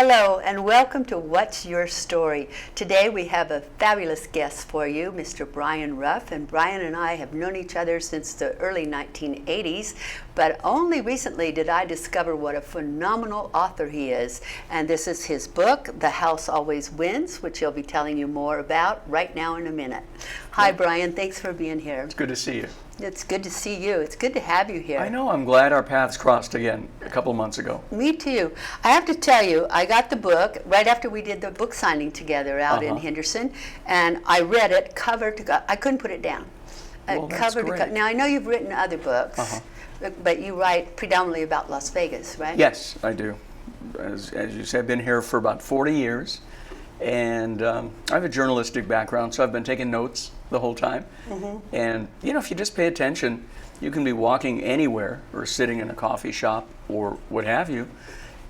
Hello and welcome to What's Your Story? Today we have a fabulous guest for you, Mr. Brian Rouff. And Brian and I have known each other since the early 1980s, but only recently did I discover what a phenomenal author he is. And this is his book, The House Always Wins, which he'll be telling you more about right now in a minute. Hi Brian, thanks for being here. It's good to see you. It's good to see you. It's good to have you here. I know, I'm glad our paths crossed again a couple of months ago. Me too. I have to tell you, I got the book right after we did the book signing together out in Henderson, and I read it cover to cover. I couldn't put it down. Well, that's great. Now, I know you've written other books, but you write predominantly about Las Vegas, right? Yes, I do. As you said, I've been here for about 40 years, and I have a journalistic background, so I've been taking notes the whole time. And, you know, if you just pay attention, you can be walking anywhere or sitting in a coffee shop or what have you,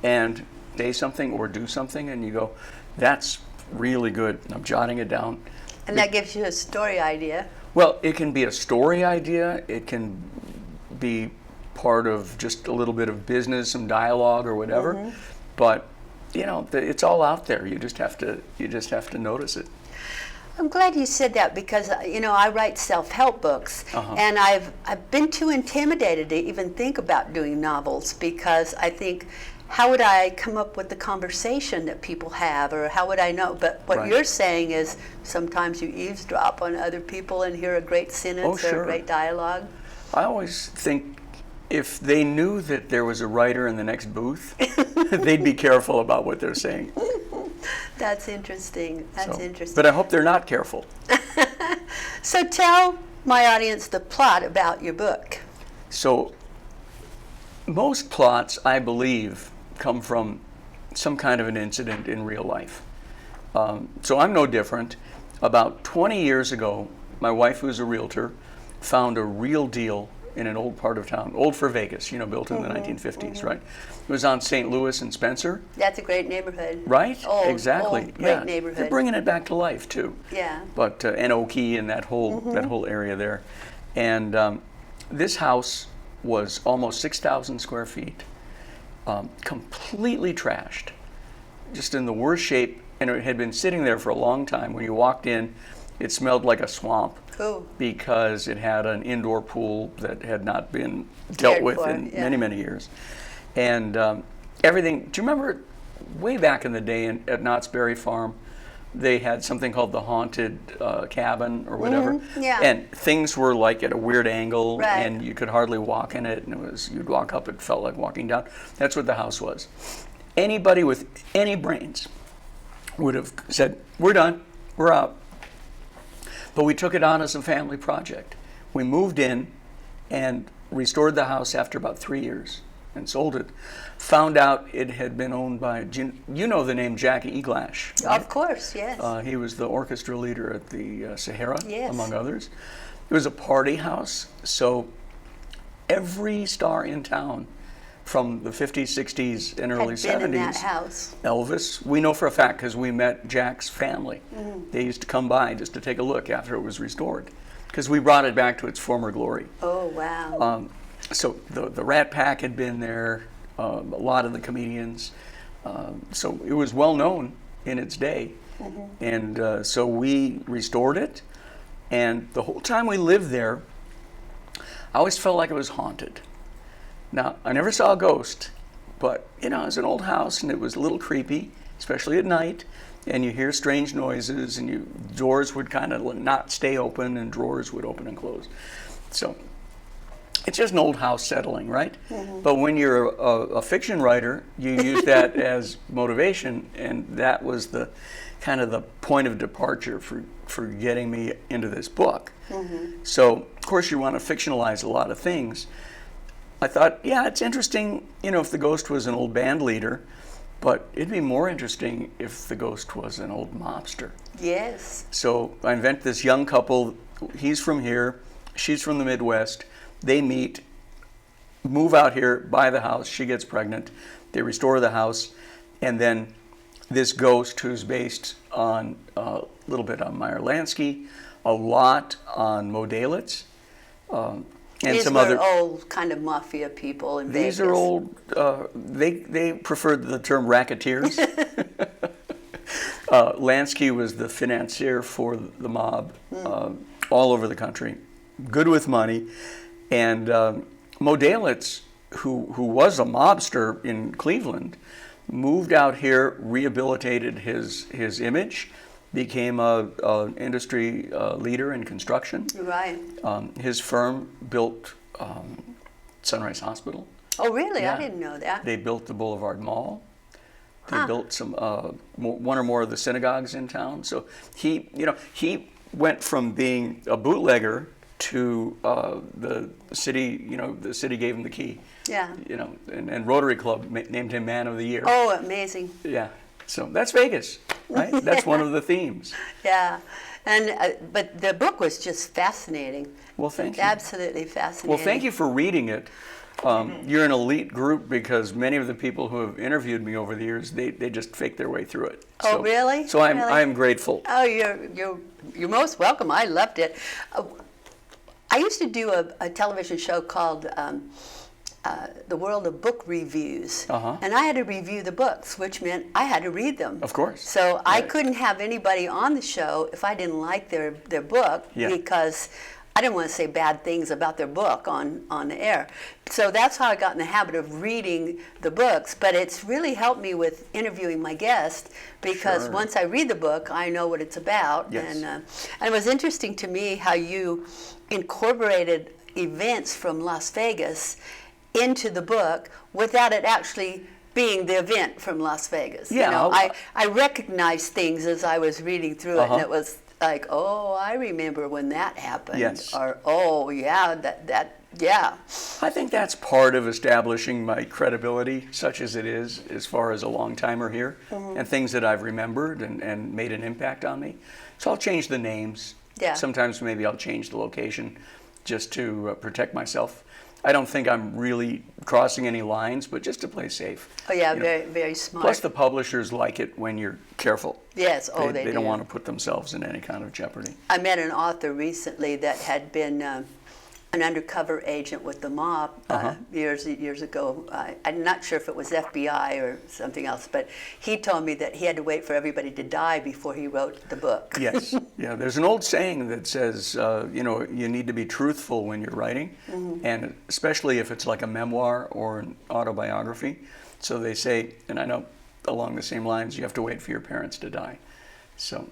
and say something or do something, and you go, that's really good. And I'm jotting it down. And that gives you a story idea. Well, it can be a story idea. It can be part of just a little bit of business, some dialogue or whatever. But, you know, it's all out there. You just have to notice it. I'm glad you said that because, you know, I write self-help books, and I've been too intimidated to even think about doing novels because I think, how would I come up with the conversation that people have, or how would I know? But what you're saying is sometimes you eavesdrop on other people and hear a great sentence or a great dialogue. I always think if they knew that there was a writer in the next booth, they'd be careful about what they're saying. That's interesting. That's interesting. But I hope they're not careful. So tell my audience the plot about your book. So most plots, I believe, come from some kind of an incident in real life. So I'm no different. About 20 years ago, my wife, who's a realtor, found a real deal in an old part of town, old for Vegas, you know, built in the 1950s, right? It was on St. Louis and Spencer. That's a great neighborhood. Right? Old, exactly. Old, great neighborhood. They're bringing it back to life too. Yeah. But and Oakey and that whole area there, and this house was almost 6,000 square feet, completely trashed, just in the worst shape, and it had been sitting there for a long time. When you walked in, it smelled like a swamp. Cool. Because it had an indoor pool that had not been dealt with in many years. And everything, do you remember way back in the day at Knott's Berry Farm, they had something called the haunted cabin or whatever. Yeah. And things were like at a weird angle, and you could hardly walk in it, and it was, you'd walk up, it felt like walking down. That's what the house was. Anybody with any brains would have said, we're done, we're out. But we took it on as a family project. We moved in and restored the house after about 3 years and sold it. Found out it had been owned by, you know the name Jackie Eglash, right? Of course, yes. He was the orchestra leader at the Sahara, yes, among others. It was a party house, so every star in town from the 50s, 60s, and early 70s. In that house. Elvis, we know for a fact because we met Jack's family. They used to come by just to take a look after it was restored because we brought it back to its former glory. Oh, wow. So the Rat Pack had been there, a lot of the comedians. So it was well known in its day. And so we restored it. And the whole time we lived there, I always felt like it was haunted. Now, I never saw a ghost, but, you know, it was an old house and it was a little creepy, especially at night, and you hear strange noises and doors would kind of not stay open and drawers would open and close. So it's just an old house settling, right? But when you're a fiction writer, you use that as motivation, and that was the kind of the point of departure for getting me into this book. So, of course, you want to fictionalize a lot of things. I thought, yeah, it's interesting, you know, if the ghost was an old band leader, but it'd be more interesting if the ghost was an old mobster. Yes. So I invent this young couple. He's from here, she's from the Midwest. They meet, move out here, buy the house, she gets pregnant, they restore the house, and then this ghost, who's based on a little bit on Meyer Lansky, a lot on Moe Dalitz, and these some were other. old kind of mafia people in Vegas. These are old. They preferred the term racketeers. Lansky was the financier for the mob all over the country, good with money, and Mo Dalitz, who was a mobster in Cleveland, moved out here, rehabilitated his image, became a industry leader in construction. Right. His firm built Sunrise Hospital. Oh, really? Yeah. I didn't know that. They built the Boulevard Mall. They built some one or more of the synagogues in town. So he went from being a bootlegger to the city. The city gave him the key. Yeah. And Rotary Club named him Man of the Year. Oh, amazing. Yeah. So that's Vegas, right? That's one of the themes. Yeah. And but the book was just fascinating. Well, thank you. Absolutely fascinating. Well, thank you for reading it. You're an elite group because many of the people who have interviewed me over the years, they just fake their way through it. Oh, really? So Really? I am grateful. Oh, you're most welcome. I loved it. I used to do a television show called The World of Book Reviews, and I had to review the books, which meant I had to read them. Of course. So I couldn't have anybody on the show if I didn't like their book, because I didn't want to say bad things about their book on the air. So that's how I got in the habit of reading the books. But it's really helped me with interviewing my guest, because once I read the book, I know what it's about. Yes. And it was interesting to me how you incorporated events from Las Vegas into the book without it actually being the event from Las Vegas. Yeah, I recognized things as I was reading through it, and it was like, oh, I remember when that happened. Yes. Or, oh, yeah, yeah. I think that's part of establishing my credibility, such as it is, as far as a long-timer here, and things that I've remembered and made an impact on me. So I'll change the names. Yeah. Sometimes maybe I'll change the location just to protect myself. I don't think I'm really crossing any lines, but just to play safe. Oh, yeah, very, very smart. Plus, the publishers like it when you're careful. Yes, oh, they do. They don't want to put themselves in any kind of jeopardy. I met an author recently that had been an undercover agent with the mob years ago. I'm not sure if it was FBI or something else, but he told me that he had to wait for everybody to die before he wrote the book. Yes, yeah. There's an old saying that says, you need to be truthful when you're writing, and especially if it's like a memoir or an autobiography. So they say, and I know along the same lines, you have to wait for your parents to die. So.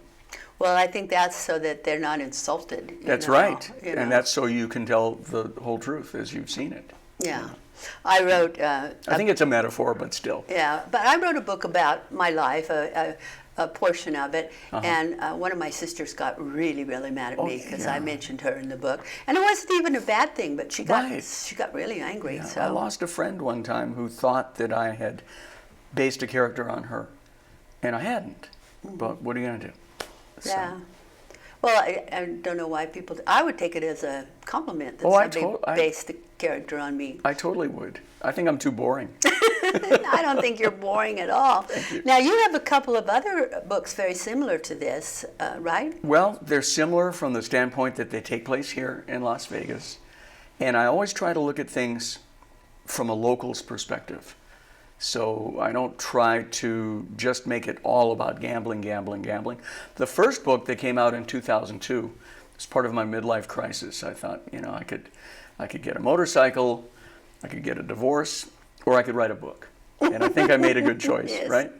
Well, I think that's so that they're not insulted. That's right. And that's so you can tell the whole truth as you've seen it. Yeah. I wrote... I think it's a metaphor, but still. Yeah, but I wrote a book about my life, a portion of it, and one of my sisters got really, really mad at me because I mentioned her in the book. And it wasn't even a bad thing, but she got really angry. Yeah. So. I lost a friend one time who thought that I had based a character on her, and I hadn't. But what are you going to do? Yeah. Well, I don't know why people... I would take it as a compliment that somebody based the character on me. I totally would. I think I'm too boring. I don't think you're boring at all. Thank you. Now, you have a couple of other books very similar to this, right? Well, they're similar from the standpoint that they take place here in Las Vegas. And I always try to look at things from a local's perspective. So I don't try to just make it all about gambling. The first book that came out in 2002 was part of my midlife crisis. I thought, I could get a motorcycle, I could get a divorce, or I could write a book. And I think I made a good choice, Yes. right?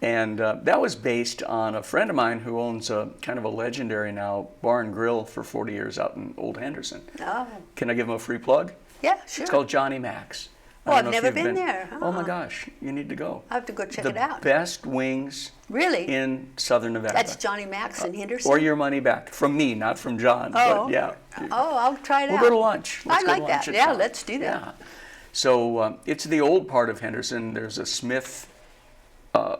And that was based on a friend of mine who owns a kind of a legendary now bar and grill for 40 years out in Old Henderson. Oh. Can I give him a free plug? Yeah, sure. It's called Johnny Mac's. Oh, I've never been there. Oh my gosh, you need to go. I have to go check it out. The best wings Really? in Southern Nevada. That's Johnny Mac's in Henderson? Or your money back. From me, not from John. Oh. But yeah. Oh, I'll try it out. We'll go to lunch. Let's I go like to that. lunch at Yeah, town. let's do that. Yeah. So it's the old part of Henderson. There's a Smith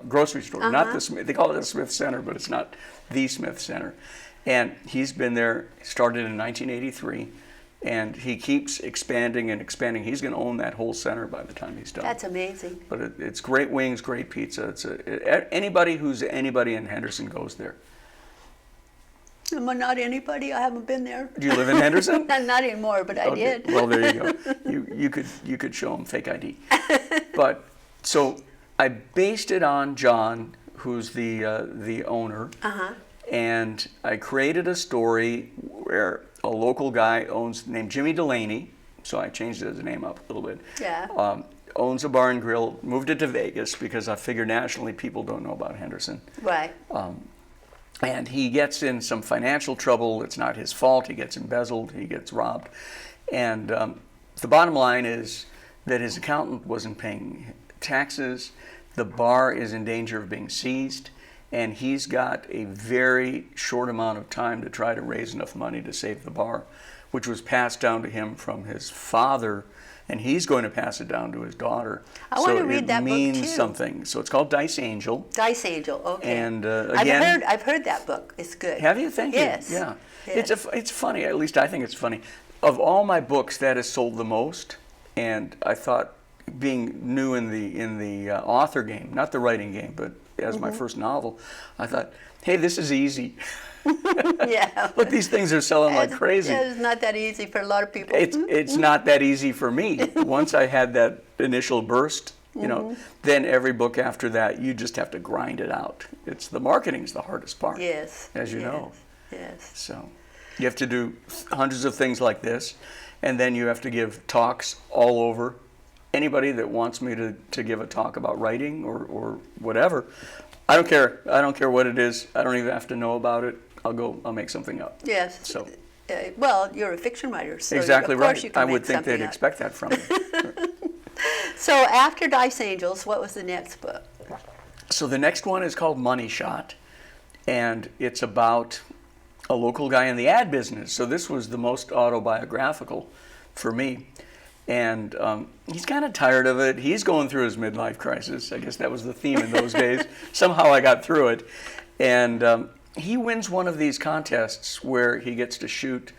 grocery store. Not the Smith. They call it the Smith Center, but it's not the Smith Center. And he's been there, started in 1983. And he keeps expanding and expanding. He's going to own that whole center by the time he's done. That's amazing. But it's great wings, great pizza. Anybody who's anybody in Henderson goes there. Am I not anybody? I haven't been there. Do you live in Henderson? Not anymore, but I Okay. did. Well, there you go. You could show them fake ID. But so I based it on John, who's the owner, and I created a story where a local guy named Jimmy Delaney. So I changed his name up a little bit. Yeah. Owns a bar and grill. Moved it to Vegas because I figure nationally people don't know about Henderson. Right. And he gets in some financial trouble. It's not his fault. He gets embezzled. He gets robbed. And the bottom line is that his accountant wasn't paying taxes. The bar is in danger of being seized. And he's got a very short amount of time to try to raise enough money to save the bar, which was passed down to him from his father. And he's going to pass it down to his daughter. I want to read that book, too. It means something. So it's called Dice Angel. Dice Angel, okay. And again, I've heard that book. It's good. have you? Thank you. Yes. Yeah. Yes. It's funny. At least I think it's funny. Of all my books, that has sold the most. And I thought, being new in the author game, not the writing game, but as my first novel, I thought, hey, this is easy. Yeah. Look, these things are selling like crazy. It's not that easy for a lot of people. It's not that easy for me. Once I had that initial burst, then every book after that, you just have to grind it out. The marketing's the hardest part. Yes. As you know. Yes. So you have to do hundreds of things like this, and then you have to give talks all over. Anybody that wants me to give a talk about writing or whatever, I don't care. I don't care what it is. I don't even have to know about it. I'll make something up. Yes. So. Well, you're a fiction writer, so Exactly of course right. you can I make would think something they'd up. expect that from me. So after Dice Angels, what was the next book? So the next one is called Money Shot, and it's about a local guy in the ad business. So this was the most autobiographical for me. And he's kind of tired of it. He's going through his midlife crisis. I guess that was the theme in those days. Somehow I got through it. And he wins one of these contests where he gets to shoot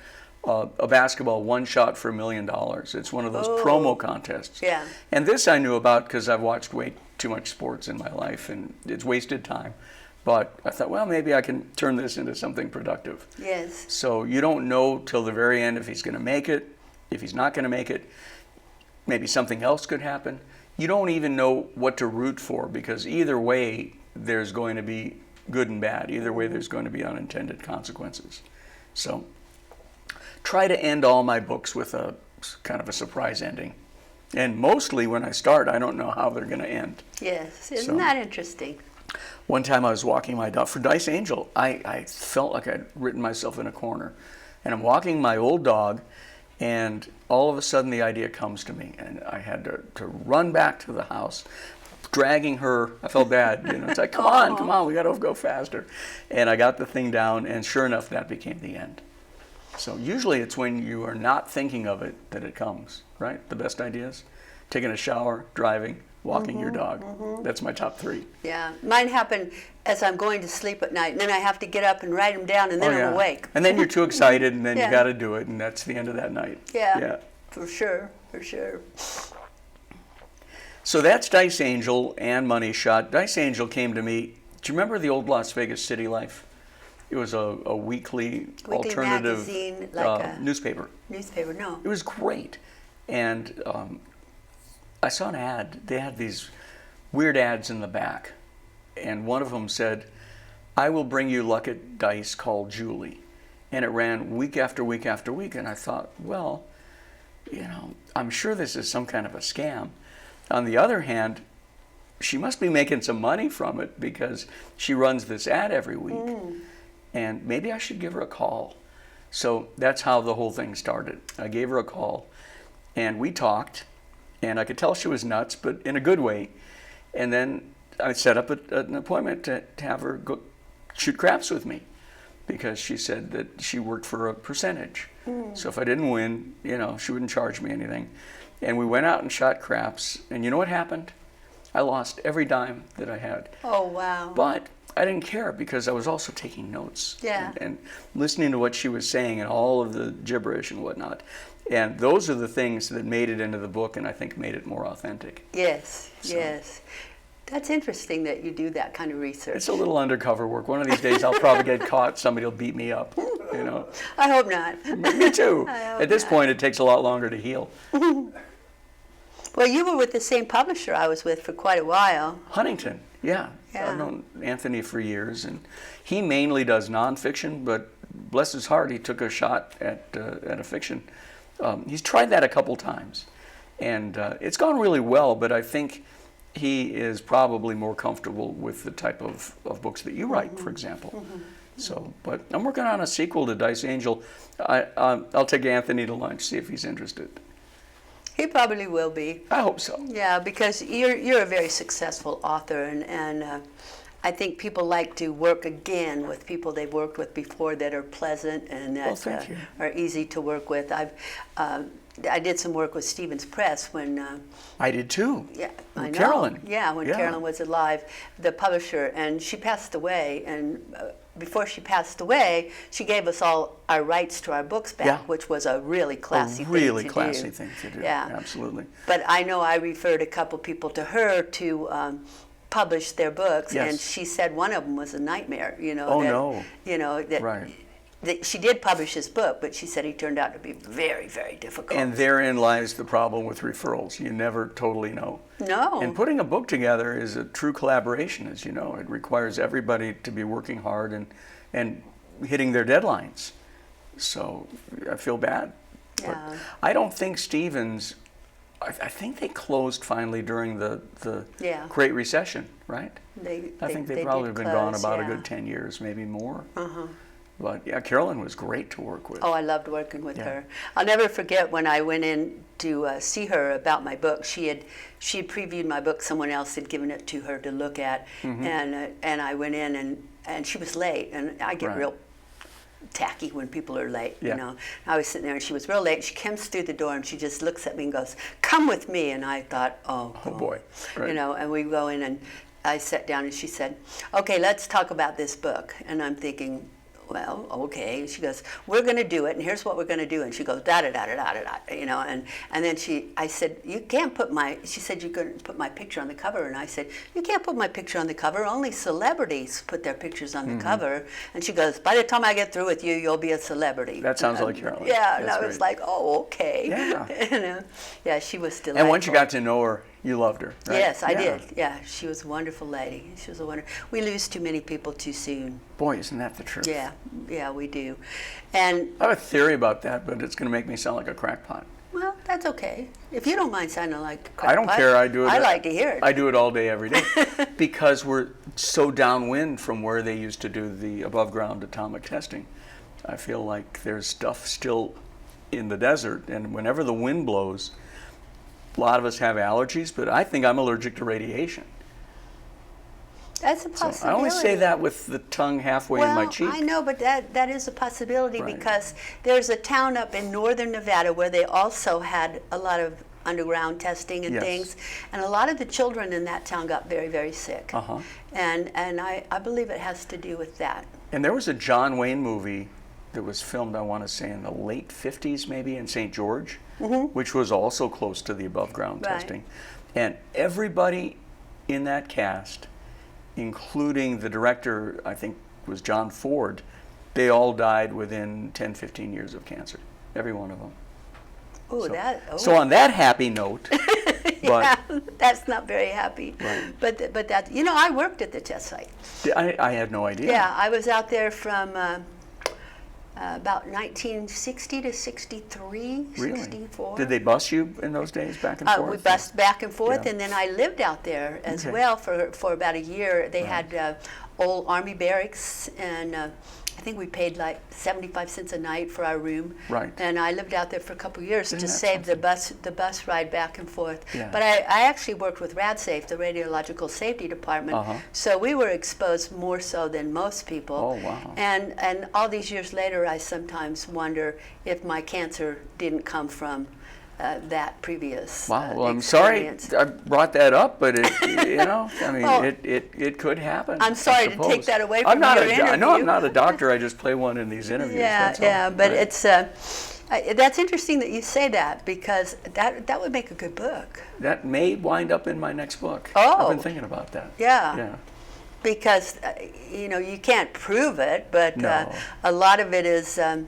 a basketball one shot for $1 million. It's one of those promo contests. Yeah. And this I knew about because I've watched way too much sports in my life, and it's wasted time. But I thought, well, maybe I can turn this into something productive. Yes. So you don't know till the very end if he's going to make it, if he's not going to make it. Maybe something else could happen. You don't even know what to root for because either way there's going to be good and bad. Either way there's going to be unintended consequences. So try to end all my books with a kind of a surprise ending. And mostly when I start, I don't know how they're going to end. Yes. Isn't that interesting? One time I was walking my dog for Dice Angel. I felt like I'd written myself in a corner. And I'm walking my old dog, and all of a sudden the idea comes to me, and I had to run back to the house, dragging her. I felt bad. It's like, come on, we got to go faster. And I got the thing down, and sure enough, that became the end. So usually it's when you are not thinking of it that it comes, right? The best ideas? Taking a shower, driving, walking your dog. That's my top 3. Yeah. Mine happen as I'm going to sleep at night, and then I have to get up and write them down, and then I'm awake. And then you're too excited, and then Yeah. you got to do it, and that's the end of that night. Yeah. For sure. For sure. So that's Dice Angel and Money Shot. Dice Angel came to me. Do you remember the old Las Vegas City Life? It was a weekly alternative magazine, like a newspaper. Newspaper, no. It was great. And I saw an ad. They had these weird ads in the back. And one of them said, I will bring you luck at dice called Julie. And it ran week after week after week. And I thought, well, I'm sure this is some kind of a scam. On the other hand, she must be making some money from it because she runs this ad every week. And maybe I should give her a call. So that's how the whole thing started. I gave her a call, and we talked, and I could tell she was nuts, but in a good way. And then I set up an appointment to have her go shoot craps with me because she said that she worked for a percentage. So if I didn't win, she wouldn't charge me anything. And we went out and shot craps, and you know what happened? I lost every dime that I had. Oh, wow. But I didn't care because I was also taking notes and listening to what she was saying and all of the gibberish and whatnot. And those are the things that made it into the book and I think made it more authentic. Yes, So. yes. That's interesting that you do that kind of research. It's a little undercover work. One of these days I'll probably get caught. Somebody will beat me up, you know. I hope not. Me too. I hope At this not. point, it takes a lot longer to heal. Well, you were with the same publisher I was with for quite a while. Huntington, yeah. Yeah. I've known Anthony for years, and he mainly does nonfiction, but bless his heart, he took a shot at a fiction. He's tried that a couple times, and it's gone really well, but I think he is probably more comfortable with the type of books that you write, for example. So, but I'm working on a sequel to Dice Angel. I'll take Anthony to lunch, see if he's interested. He probably will be. I hope so. Yeah, because you're a very successful author, and I think people like to work again with people they've worked with before that are pleasant and that are easy to work with. I did some work with Stevens Press when I did too. Yeah, I know. Carolyn. Yeah, when Carolyn was alive, the publisher, and she passed away. And before she passed away, she gave us all our rights to our books back, which was a really classy thing to do. A really classy thing to do. Yeah, absolutely. But I know I referred a couple people to her to publish their books, and she said one of them was a nightmare. You know. Oh no. You know that. Right. She did publish his book, but she said he turned out to be very, very difficult. And therein lies the problem with referrals. You never totally know. No. And putting a book together is a true collaboration, as you know. It requires everybody to be working hard and hitting their deadlines. So I feel bad. Yeah. But I don't think Stevens, I think they closed finally during the Great Recession, right? I think they've probably been gone about a good 10 years, maybe more. But yeah, Carolyn was great to work with. Oh, I loved working with her. I'll never forget when I went in to see her about my book. She had previewed my book. Someone else had given it to her to look at, and I went in and she was late, and I get real tacky when people are late. You know, I was sitting there and she was real late. She comes through the door and she just looks at me and goes, "Come with me." And I thought, oh boy, you know. And we go in and I sat down and she said, "Okay, let's talk about this book." And I'm thinking, well, okay. She goes, "We're going to do it, and here's what we're going to do." And she goes, da da da da da da, you know. And then I said, "You can't put my." She said, "You couldn't put my picture on the cover." And I said, "You can't put my picture on the cover. Only celebrities put their pictures on the cover." And she goes, "By the time I get through with you, you'll be a celebrity." That sounds like Carolyn. Yeah, and I was like, "Oh, okay." Yeah. You know? Yeah, she was delightful. And once you got to know her, you loved her, right? Yes, I did. Yeah, she was a wonderful lady. She was a wonderful. We lose too many people too soon. Boy, isn't that the truth? Yeah, we do. And I have a theory about that, but it's going to make me sound like a crackpot. well, that's okay. If you don't mind sounding like a crackpot, I don't care. I do it. I like to hear it. I do it all day, every day, because we're so downwind from where they used to do the above-ground atomic testing. I feel like there's stuff still in the desert, and whenever the wind blows, a lot of us have allergies, but I think I'm allergic to radiation. That's a possibility. So I only say that with the tongue halfway in my cheek. I know, but that is a possibility because there's a town up in northern Nevada where they also had a lot of underground testing and things, and a lot of the children in that town got very, very sick. And I believe it has to do with that. And there was a John Wayne movie that was filmed, I want to say, in the late 50s, maybe, in St. George, which was also close to the above-ground testing. And everybody in that cast, including the director, I think was John Ford, they all died within 10, 15 years of cancer, every one of them. So on that happy note, yeah, that's not very happy. But that, you know, I worked at the test site. I had no idea. Yeah, I was out there from about 1960 to 63, really? 64. Did they bus you in those days back and forth? We bused back and forth, and then I lived out there as well for about a year. They had old Army barracks, and I think we paid like 75 cents a night for our room. And I lived out there for a couple of years to save the bus ride back and forth. But I actually worked with RadSafe, the Radiological Safety Department. So we were exposed more so than most people. Oh, wow. And all these years later, I sometimes wonder if my cancer didn't come from that previous well, I'm sorry I brought that up, but it, you know, I mean, well, it could happen. I'm sorry to take that away from your interview. I know I'm not a doctor. I just play one in these interviews. Yeah, but it's That's interesting that you say that, because that would make a good book. That may wind up in my next book. Oh. I've been thinking about that. Yeah. Yeah. Because, you can't prove it, but No. a lot of it is, a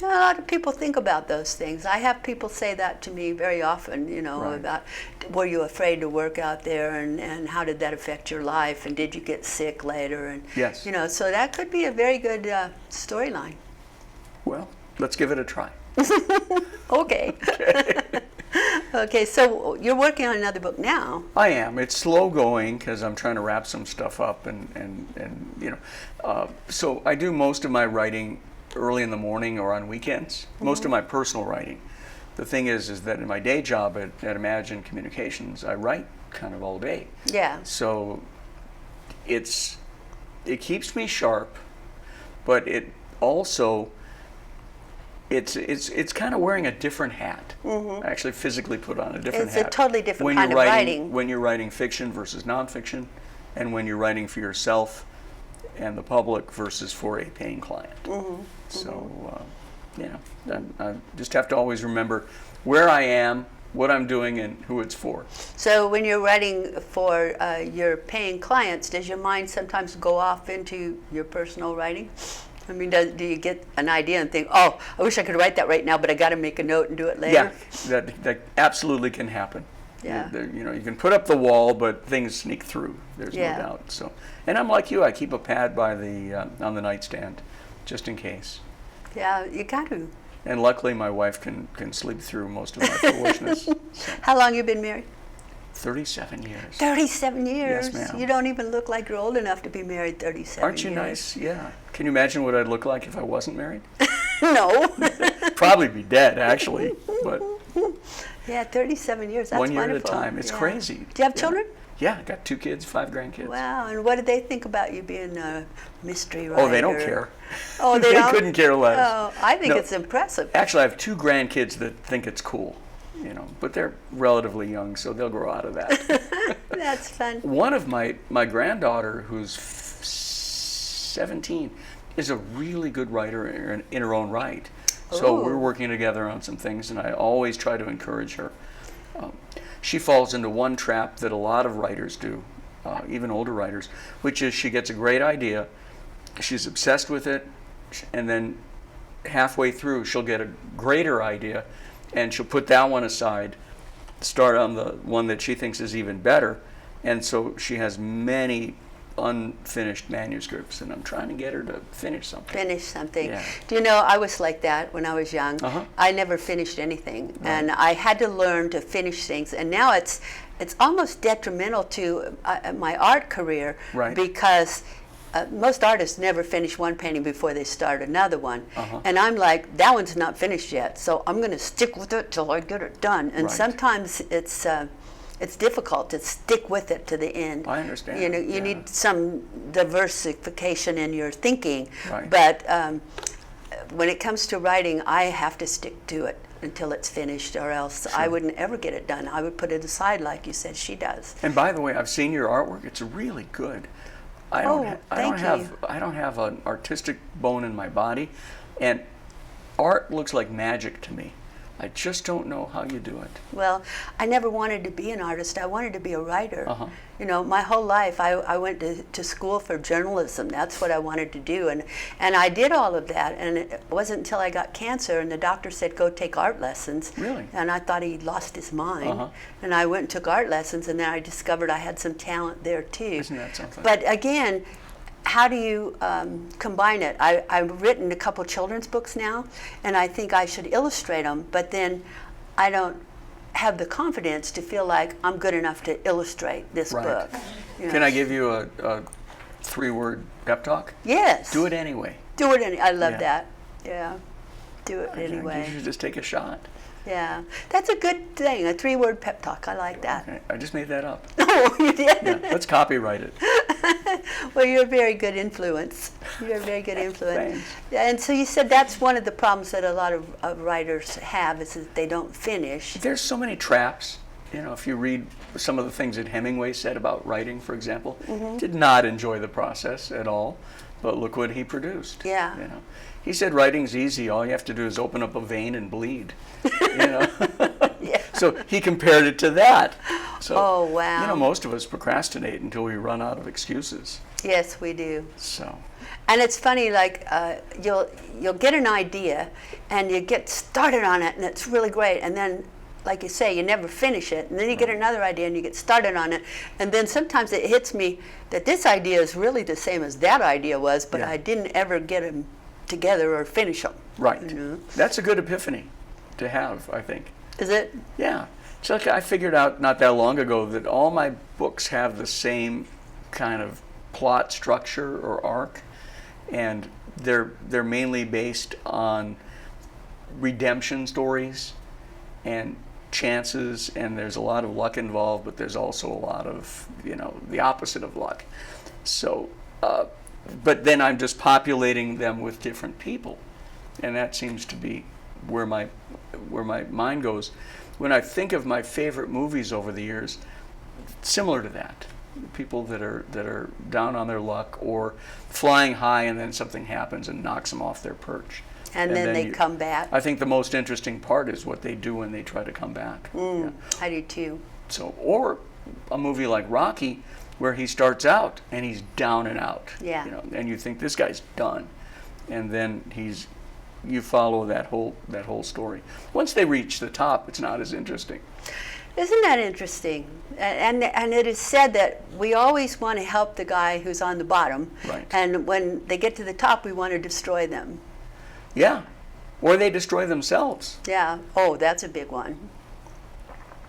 lot of people think about those things. I have people say that to me very often, Right. about, were you afraid to work out there, and how did that affect your life, and did you get sick later? And, Yes. so that could be a very good storyline. Well, let's give it a try. Okay. Okay, so you're working on another book now. I am. It's slow going because I'm trying to wrap some stuff up, and so I do most of my writing early in the morning or on weekends. Most of my personal writing. The thing is that in my day job at Imagine Communications, I write kind of all day. Yeah. So it keeps me sharp, but it also it's kind of wearing a different hat. I actually physically put on a different hat. It's a totally different when kind you're of writing. When you're writing fiction versus nonfiction, and when you're writing for yourself and the public versus for a paying client. So, I just have to always remember where I am, what I'm doing, and who it's for. So when you're writing for your paying clients, does your mind sometimes go off into your personal writing? I mean, do you get an idea and think, oh, I wish I could write that right now, but I got to make a note and do it later? Yeah, that absolutely can happen. Yeah. You can put up the wall, but things sneak through. There's Yeah. no doubt. So, and I'm like you. I keep a pad by on the nightstand, just in case. Yeah, you got to. And luckily, my wife can sleep through most of my foolishness. So, How long you been married? 37 years. 37 years. Yes, ma'am. You don't even look like you're old enough to be married 37 Aren't you years. nice? Yeah. Can you imagine what I'd look like if I wasn't married? No. Probably be dead, actually. But Yeah, 37 years. That's one year wonderful. at a time. It's Yeah. crazy. Do you have children? Yeah, I got 2 kids, 5 grandkids. Wow. And what do they think about you being a mystery writer? Oh, they don't care. Oh, they don't? couldn't care less. Oh, I think No. it's impressive. Actually, I have 2 grandkids that think it's cool, but they're relatively young, so they'll grow out of that. That's fun. One of my granddaughter, who's 17, is a really good writer in her own right. So Ooh. we're working together on some things, and I always try to encourage her. She falls into one trap that a lot of writers do, even older writers, which is she gets a great idea, she's obsessed with it, and then halfway through she'll get a greater idea, and she'll put that one aside, start on the one that she thinks is even better, and so she has many unfinished manuscripts, and I'm trying to get her to finish something. Finish something. Yeah. Do you know, I was like that when I was young. Uh-huh. I never finished anything, and I had to learn to finish things. And now it's almost detrimental to my art career, Right. because most artists never finish one painting before they start another one. Uh-huh. And I'm like, that one's not finished yet, so I'm going to stick with it till I get it done. And Right. sometimes it's difficult to stick with it to the end. I understand. You Yeah. need some diversification in your thinking. Right. But when it comes to writing, I have to stick to it until it's finished, or else I wouldn't ever get it done. I would put it aside, like you said she does. And by the way, I've seen your artwork. It's really good. I thank you. don't have an artistic bone in my body, and art looks like magic to me. I just don't know how you do it. Well, I never wanted to be an artist. I wanted to be a writer. Uh-huh. My whole life I went to school for journalism. That's what I wanted to do, and I did all of that. And it wasn't until I got cancer and the doctor said, go take art lessons. Really? And I thought he'd lost his mind. Uh-huh. And I went and took art lessons, and then I discovered I had some talent there too. Isn't that something? But again, how do you combine it? I've written a couple children's books now, and I think I should illustrate them, but then I don't have the confidence to feel like I'm good enough to illustrate this Right. book. Can I give you a 3-word pep talk? Yes. Do it anyway. Do it I love Yeah. that. Yeah. Do it You anyway. should just take a shot. Yeah. That's a good thing, a 3-word pep talk. I like that. Okay. I just made that up. Oh, you did? Yeah. Let's copyright it. Well, you're a very good influence. You're a very good influence. Thanks. And so you said that's one of the problems that a lot of writers have, is that they don't finish. There's so many traps. If you read some of the things that Hemingway said about writing, for example, did not enjoy the process at all. but look what he produced. Yeah. You know, he said writing's easy. All you have to do is open up a vein and bleed. You know. Yeah. So he compared it to that. So, Oh, wow. You know, most of us procrastinate until we run out of excuses. Yes, we do. So. And it's funny, like you'll get an idea, and you get started on it, and it's really great, and then, like you say, you never finish it, and then you get another idea, and you get started on it, and then sometimes it hits me that this idea is really the same as that idea was, but Yeah. I didn't ever get them together or finish them. Right. You know? That's a good epiphany to have, I think. Is it? Yeah. It's like I figured out not that long ago that all my books have the same kind of plot structure or arc, and they're mainly based on redemption stories and chances, and there's a lot of luck involved, but there's also a lot of, you know, the opposite of luck. So, but then I'm just populating them with different people, and that seems to be where my mind goes. When I think of my favorite movies over the years, similar to that, people that are down on their luck or flying high, and then something happens and knocks them off their perch. And then they come back. I think the most interesting part is what they do when they try to come back. Yeah. I do too. So, or a movie like Rocky, where he starts out and he's down and out. Yeah. You know, and you think this guy's done, and then you follow that whole story. Once they reach the top, it's not as interesting. Isn't that interesting? And it is said that we always want to help the guy who's on the bottom, Right. and when they get to the top, we want to destroy them. Yeah. Or they destroy themselves. Yeah. Oh, that's a big one.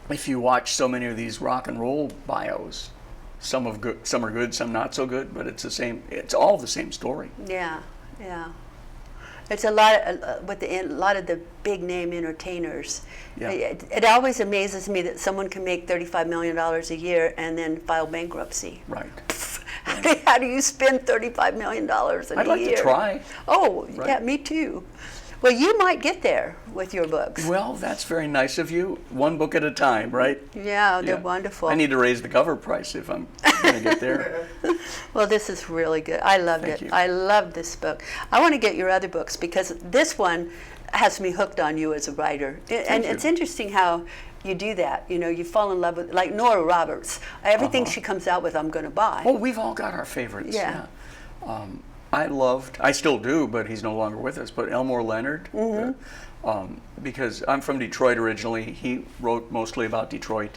If you watch so many of these rock and roll bios, some are good, some not so good, but it's all the same story. Yeah. Yeah. It's a lot with a lot of the big name entertainers. Yeah. It always amazes me that someone can make $35 million a year and then file bankruptcy. Right. How do you spend $35 million in a year? I'd like to try. Oh, Right. yeah, me too. Well, you might get there with your books. Well, that's very nice of you. One book at a time, right? Yeah, they're Yeah. wonderful. I need to raise the cover price if I'm going to get there. Well, this is really good. I loved Thank it. you. I love this book. I want to get your other books because this one has me hooked on you as a writer. And you. it's interesting how you do that. You know, you fall in love with, like Nora Roberts. Everything Uh-huh. she comes out with, I'm going to buy. Well, we've all got our favorites. Yeah. I still do, but he's no longer with us, but Elmore Leonard, because I'm from Detroit originally. He wrote mostly about Detroit.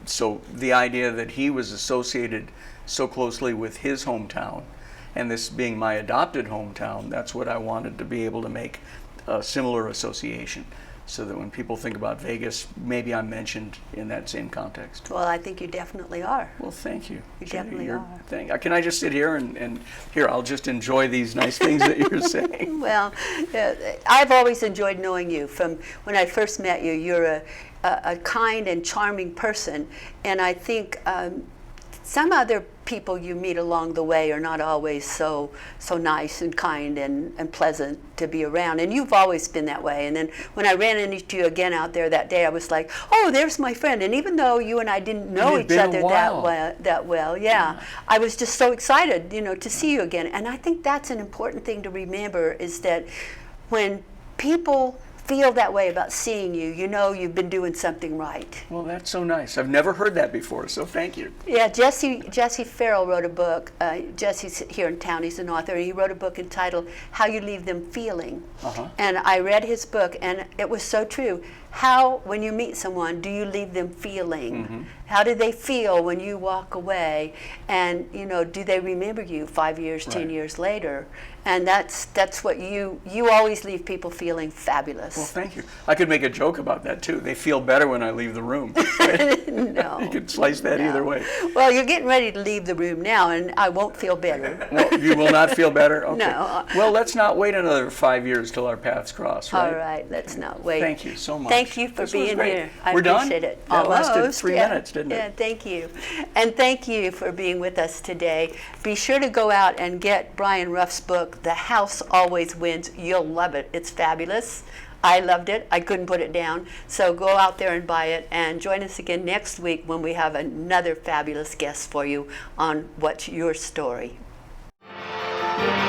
So the idea that he was associated so closely with his hometown, and this being my adopted hometown, that's what I wanted to be able to make a similar association, so that when people think about Vegas, maybe I'm mentioned in that same context. Well, I think you definitely are. Well, thank you. You definitely Your are. thing. Can I just sit here and here, I'll just enjoy these nice things that you're saying. Well, I've always enjoyed knowing you. From when I first met you, you're a kind and charming person, and I think some other people you meet along the way are not always so nice and kind and pleasant to be around, and you've always been that way. And then when I ran into you again out there that day, I was like, oh, there's my friend. And even though you and I didn't know each other that well, yeah, I was just so excited, to see you again. And I think that's an important thing to remember, is that when people feel that way about seeing you, you've been doing something right. Well, that's so nice. I've never heard that before, so thank you. Yeah, Jesse Farrell wrote a book. Jesse's here in town. He's an author. And he wrote a book entitled How You Leave Them Feeling. Uh-huh. And I read his book, and it was so true. How, when you meet someone, do you leave them feeling? Mm-hmm. How do they feel when you walk away? And, do they remember you 5 years, 10 Right. years later? And that's what you always leave people feeling fabulous. Well, thank you. I could make a joke about that, too. They feel better when I leave the room. Right? No. You could slice that either way. Well, you're getting ready to leave the room now, and I won't feel better. Well, you will not feel better? Okay. No. Well, let's not wait another 5 years till our paths cross, right? All right, let's not wait. Thank you so much. Thank you for This was being great. here. I We're done? appreciate it. That lasted Almost, 3 yeah. minutes, didn't it? Yeah, thank you. And thank you for being with us today. Be sure to go out and get Brian Rouff's book, The House Always Wins. You'll love it. It's fabulous. I loved it. I couldn't put it down. So go out there and buy it, and join us again next week when we have another fabulous guest for you on What's Your Story. Bye.